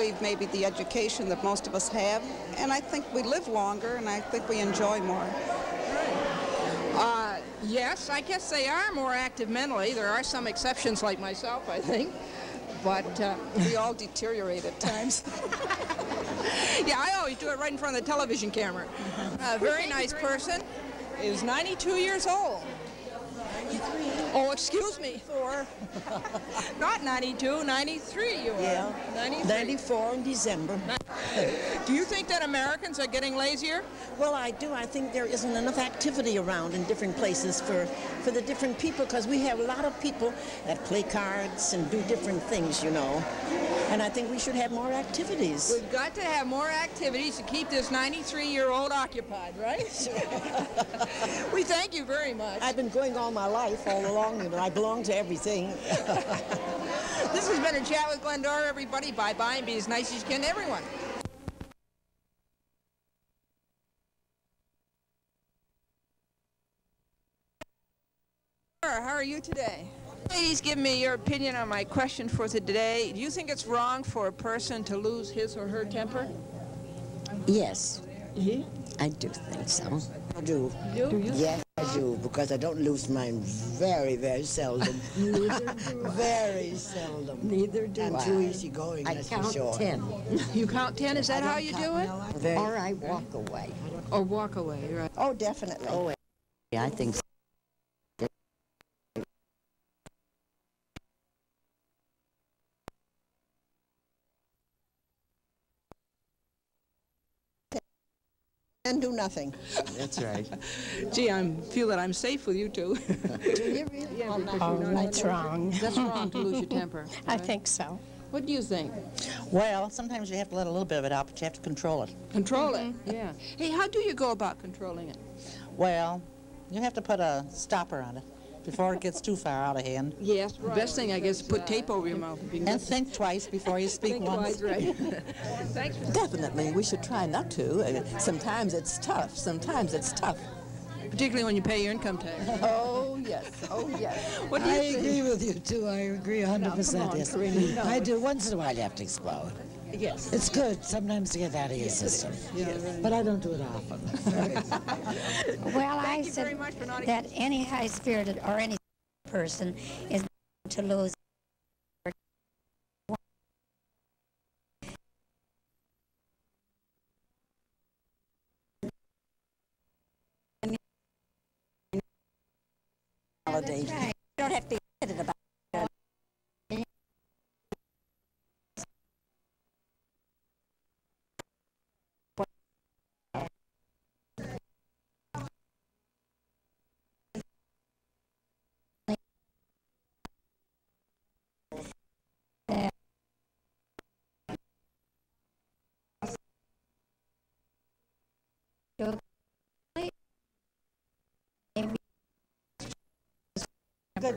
believe maybe the education that most of us have, and I think we live longer, and I think we enjoy more. Yes, I guess they are more active mentally. There are some exceptions like myself, I think. But we all deteriorate at times. Yeah, I always do it right in front of the television camera. A very nice person is 92 years old. 93. Oh, excuse me. Not 92, 93 you are. Yeah, 93. 94 in December. Do you think that Americans are getting lazier? Well, I do. I think there isn't enough activity around in different places for the different people, because we have a lot of people that play cards and do different things, you know. And I think we should have more activities. We've got to have more activities to keep this 93-year-old occupied, right? We thank you very much. I've been going all my life, all along, you know. I belong to everything. This has been a chat with Glendora, everybody. Bye-bye, and be as nice as you can to everyone. How are you today? Ladies, give me your opinion on my question for today. Do you think it's wrong for a person to lose his or her temper? Yes. Mm-hmm. I do think so. I do. Do you? Yes, I do, because I don't lose mine very, very seldom. Very seldom. Neither do I'm I. too easygoing, I that's count for sure. 10. You count 10? Is that how you do it? Or I walk away. Or walk away, right? Oh, definitely. Oh, yeah, I think so. And do nothing. That's right. Gee, I feel that I'm safe with you two. Do you really? Yeah, That's wrong. That's wrong to lose your temper. I right? think so. What do you think? Well, sometimes you have to let a little bit of it out, but you have to control it. Control it, yeah. Hey, how do you go about controlling it? Well, you have to put a stopper on it before it gets too far out of hand. Yes, right. Best thing, I guess, is put tape over your mouth. And think twice before you speak Think once. twice, right. Thanks for Definitely, we should try not to. Sometimes it's tough. Sometimes it's tough. particularly when you pay your income tax. Oh, yes. Oh, yes. What do you I think? agree with you, too. I agree 100%. Yes. Karina. I do. Once in a while, you have to explode. Yes. It's good sometimes to get out of your system. But I don't do it often. Well, I Thank you very said much for not that any high-spirited or any person is to lose. Holiday. That's right. You don't have to be excited about it.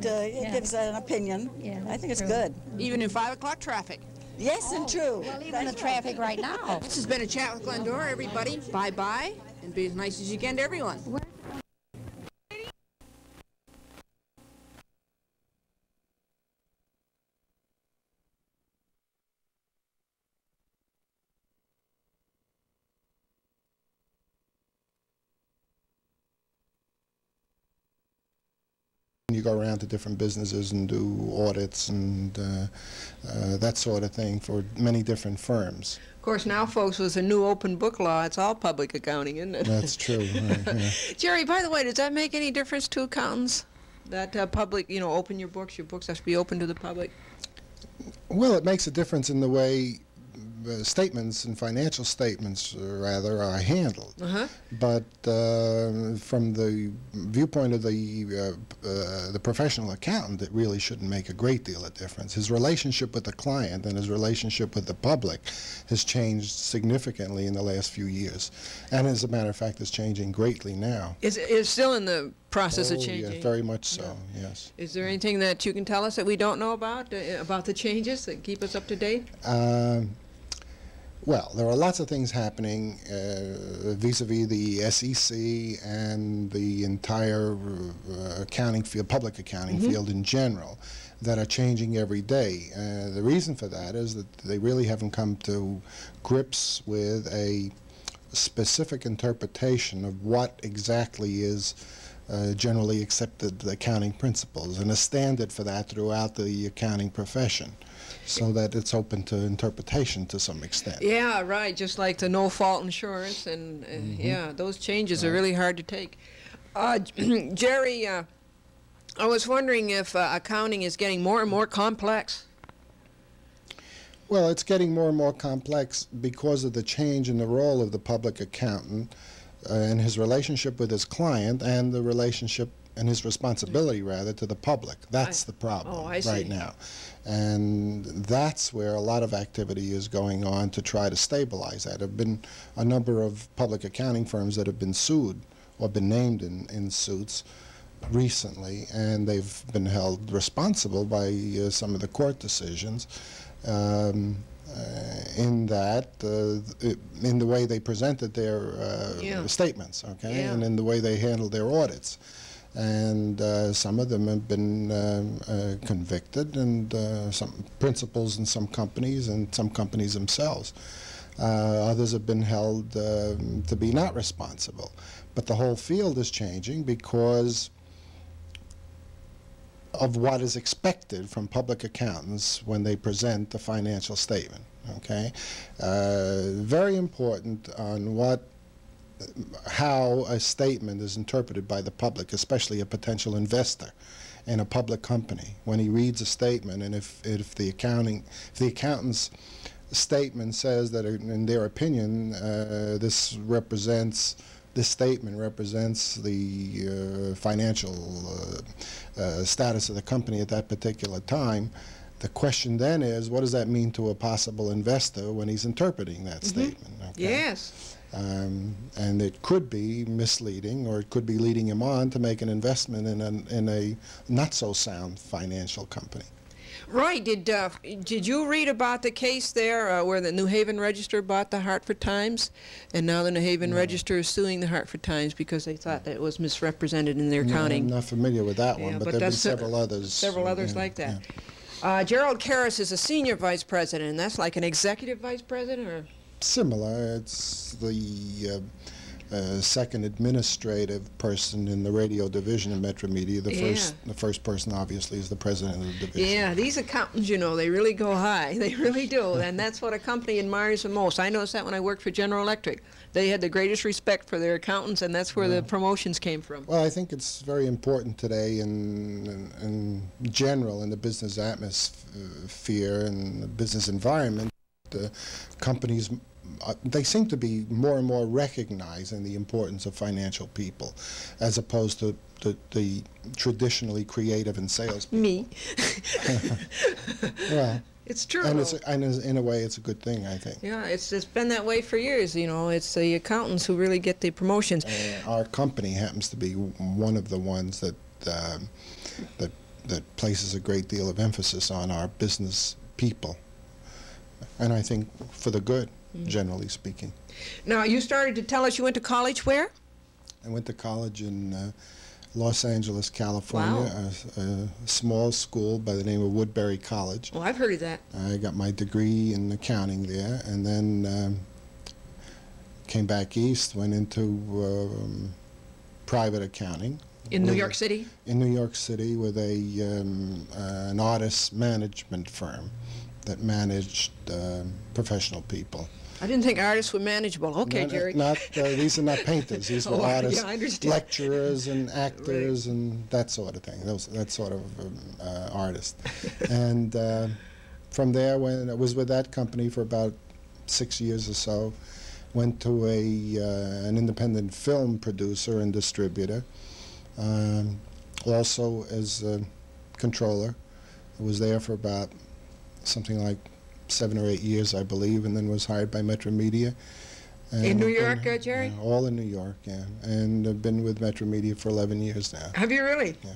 Good, it gives an opinion. Yeah, I think it's true. good. Even in 5 o'clock traffic. Yes, and true. Well, even the traffic right now. This has been a chat with Glendora, everybody. Bye-bye, and be as nice as you can to everyone. You go around to different businesses and do audits and that sort of thing for many different firms. Of course, now, folks, with the new open book law, it's all public accounting, isn't it? That's true. Right, yeah. Jerry, by the way, does that make any difference to accountants? That public, you know, open your books have to be open to the public? Well, it makes a difference in the way statements and financial statements, rather, are handled. But from the viewpoint of the professional accountant, it really shouldn't make a great deal of difference. His relationship with the client and his relationship with the public has changed significantly in the last few years, and as a matter of fact, is changing greatly now. It's still in the process of Oh, changing. yes, very much so. Yes. Is there anything that you can tell us that we don't know about the changes that keep us up to date? Well, there are lots of things happening vis-a-vis the SEC and the entire accounting field, public accounting field in general, that are changing every day. The reason for that is that they really haven't come to grips with a specific interpretation of what exactly is generally accepted accounting principles, and a standard for that throughout the accounting profession, so that it's open to interpretation to some extent. Yeah, right, just like the no-fault insurance, and yeah, those changes are really hard to take. Jerry, I was wondering if accounting is getting more and more complex. Well, it's getting more and more complex because of the change in the role of the public accountant and his relationship with his client, and the relationship and his responsibility, rather, to the public. That's the problem right now. And that's where a lot of activity is going on to try to stabilize that. There have been a number of public accounting firms that have been sued or been named in suits recently, and they've been held responsible by some of the court decisions. In that, in the way they presented their statements, okay, and in the way they handled their audits. And some of them have been convicted, and some principals in some companies, and some companies themselves. Others have been held to be not responsible. But the whole field is changing because of what is expected from public accountants when they present a financial statement. Okay, very important on how a statement is interpreted by the public, especially a potential investor in a public company. When he reads a statement, and if the accountant's statement says that, in their opinion, this statement represents the financial status of the company at that particular time, the question then is, what does that mean to a possible investor when he's interpreting that statement? Okay? Yes. And it could be misleading, or it could be leading him on to make an investment in a not so sound financial company. Right. Did you read about the case there where the New Haven Register bought the Hartford Times, and now the New Haven Register is suing the Hartford Times because they thought that it was misrepresented in their accounting? I'm not familiar with that one, but there have been several others. Several others like that. Yeah. Gerald Karras is a senior vice president, and that's like an executive vice president, or? Similar. It's the second administrative person in the radio division of Metro Media. The first person, obviously, is the president of the division. Yeah, these accountants, you know, they really go high. They really do, and that's what a company admires the most. I noticed that when I worked for General Electric. They had the greatest respect for their accountants, and that's where the promotions came from. Well, I think it's very important today in general in the business atmosphere and the business environment. Companies, they seem to be more and more recognizing the importance of financial people, as opposed to the traditionally creative and salespeople. Me. Well, it's true. And in a way, it's a good thing, I think. Yeah, it's been that way for years. You know, it's the accountants who really get the promotions. Our company happens to be one of the ones that places a great deal of emphasis on our business people, and I think for the good, generally speaking. Now, you started to tell us you went to college where? I went to college in Los Angeles, California, a small school by the name of Woodbury College. Oh, I've heard of that. I got my degree in accounting there, and then came back east, went into private accounting. In New York City? In New York City with an artist management firm that managed professional people. I didn't think artists were manageable. Okay, Jerry. These are not painters. These were artists, yeah, I understand. lecturers and actors and that sort of thing. That sort of artist. And from there, when I was with that company for about 6 years or so, went to an independent film producer and distributor, also as a controller. I was there for about something like 7 or 8 years, I believe, and then was hired by Metro Media. In New York, Jerry? All in New York, yeah. And I've been with Metro Media for 11 years now. Have you really? Yeah.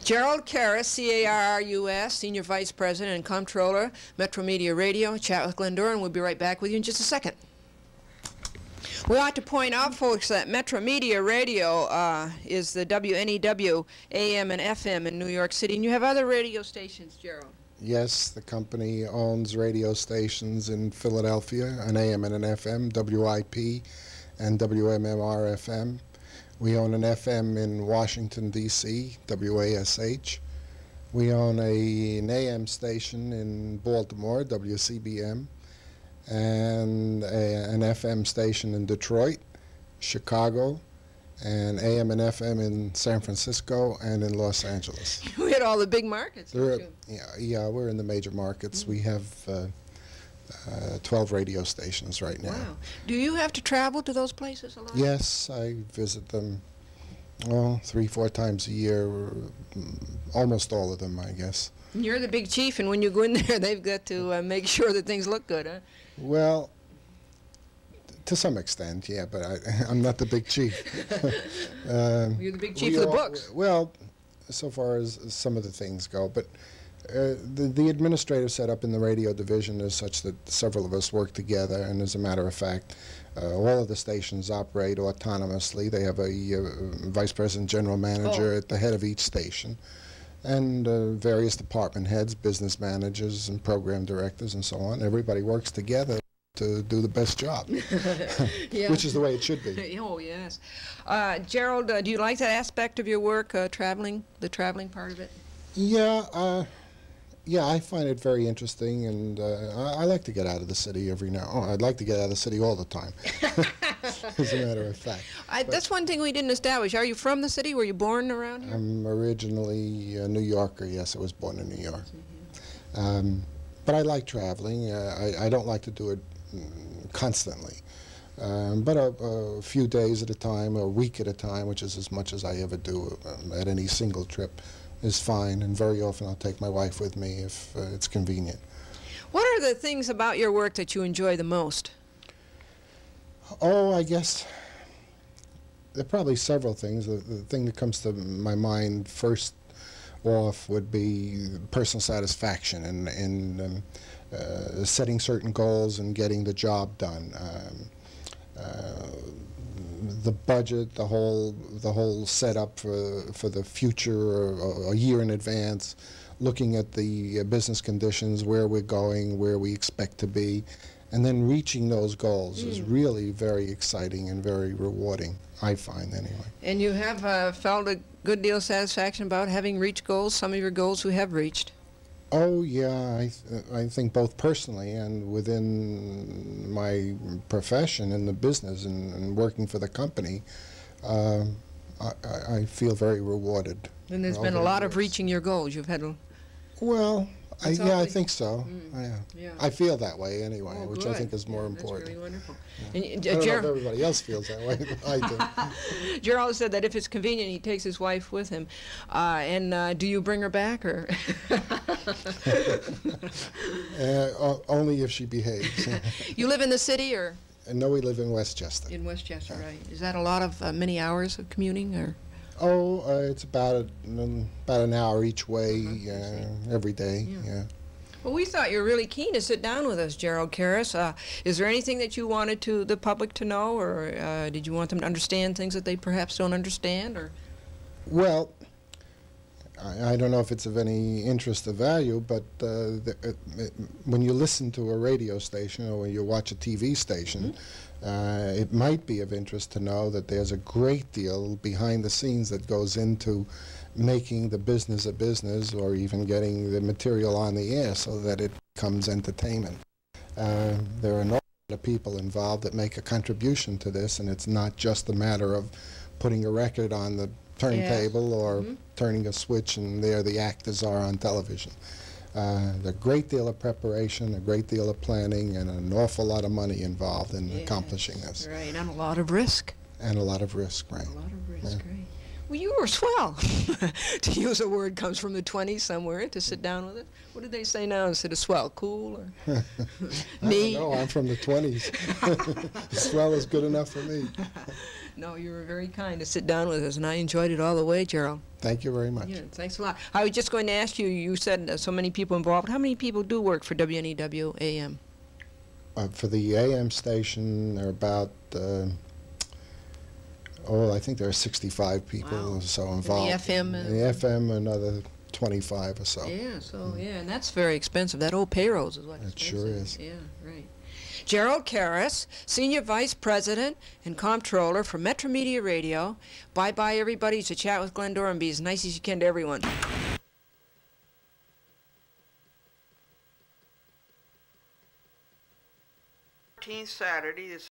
Gerald Karras, C-A-R-R-U-S, Senior Vice President and Comptroller, Metro Media Radio. Chat with Glendora, and we'll be right back with you in just a second. We ought to point out, folks, that Metro Media Radio is the WNEW AM and FM in New York City, and you have other radio stations, Gerald. Yes, the company owns radio stations in Philadelphia, an AM and an FM, WIP and WMMR-FM. We own an FM in Washington, D.C., WASH. We own an AM station in Baltimore, WCBM, and an FM station in Detroit, Chicago, and AM and FM in San Francisco and in Los Angeles. We had all the big markets, don't you? Yeah, we're in the major markets. We have 12 radio stations right now. Wow. Do you have to travel to those places a lot? Yes, I visit them 3-4 times a year, almost all of them, I guess. And you're the big chief, and when you go in there, they've got to make sure that things look good, huh? Well, to some extent, yeah, but I'm not the big chief. You're the big chief of the books. Well, so far as some of the things go, but the administrative setup in the radio division is such that several of us work together, and as a matter of fact, all of the stations operate autonomously. They have a vice president, general manager at the head of each station, and various department heads, business managers, and program directors, and so on. Everybody works together to do the best job, Yeah. which is the way it should be. Oh, yes. Gerald, do you like that aspect of your work, traveling, the traveling part of it? Yeah, yeah, I find it very interesting, and I like to get out of the city every now. Oh, I'd like to get out of the city all the time, as a matter of fact. That's one thing we didn't establish. Are you from the city? Were you born around here? I'm originally a New Yorker. Yes, I was born in New York. But I like traveling. I don't like to do it constantly, but a few days at a time, a week at a time, which is as much as I ever do at any single trip, is fine. And very often I'll take my wife with me if it's convenient. What are the things about your work that you enjoy the most? Oh, I guess there are probably several things. The thing that comes to my mind first off would be personal satisfaction and setting certain goals and getting the job done. The budget, the whole setup for the future, a year in advance, looking at the business conditions, where we're going, where we expect to be, and then reaching those goals is really very exciting and very rewarding, I find anyway. And you have felt a good deal of satisfaction about having reached goals, some of your goals you have reached? Oh, yeah, I think both personally and within my profession in the business and working for the company, I feel very rewarded. And there's been a lot of reaching your goals. You've had a... Well, I think so. Yeah. I feel that way anyway, which good. I think is more important. That's really wonderful. Yeah. And, I don't know if everybody else feels that way, but I do. Gerald said that if it's convenient, he takes his wife with him. And do you bring her back, or? Only if she behaves. You live in the city, or? No, we live in Westchester. In Westchester, right. Is that a lot of many hours of commuting, or? Oh, it's about an hour each way every day. Yeah. Well, we thought you were really keen to sit down with us, Gerald Karras. Is there anything that you wanted the public to know, or did you want them to understand things that they perhaps don't understand, or? Well, I don't know if it's of any interest or value, but when you listen to a radio station or when you watch a TV station, it might be of interest to know that there's a great deal behind the scenes that goes into making the business a business, or even getting the material on the air so that it becomes entertainment. There are an awful lot of people involved that make a contribution to this, and it's not just a matter of putting a record on the turntable or turning a switch and there the actors are on television. There's a great deal of preparation, a great deal of planning, and an awful lot of money involved in accomplishing this. Right, and a lot of risk. And a lot of risk, right. A lot of risk, right. Well, you were swell. To use a word comes from the 20s somewhere, to sit down with it. What did they say now instead of swell? Cool, or? Me? No, I'm from the 20s. Swell is good enough for me. No, you were very kind to sit down with us, and I enjoyed it all the way, Gerald. Thank you very much. Yeah, thanks a lot. I was just going to ask you, you said so many people involved. How many people do work for WNEW AM? For the AM station, there are about, I think there are 65 people or so involved. And the FM? The FM, another 25 or so. Yeah, and that's very expensive. That old payrolls is what It expensive. sure is. Yeah, right. Gerald Karras, Senior Vice President and Comptroller for Metro Media Radio. Bye-bye, everybody. To chat with Glendora and be as nice as you can to everyone. 14th Saturday, the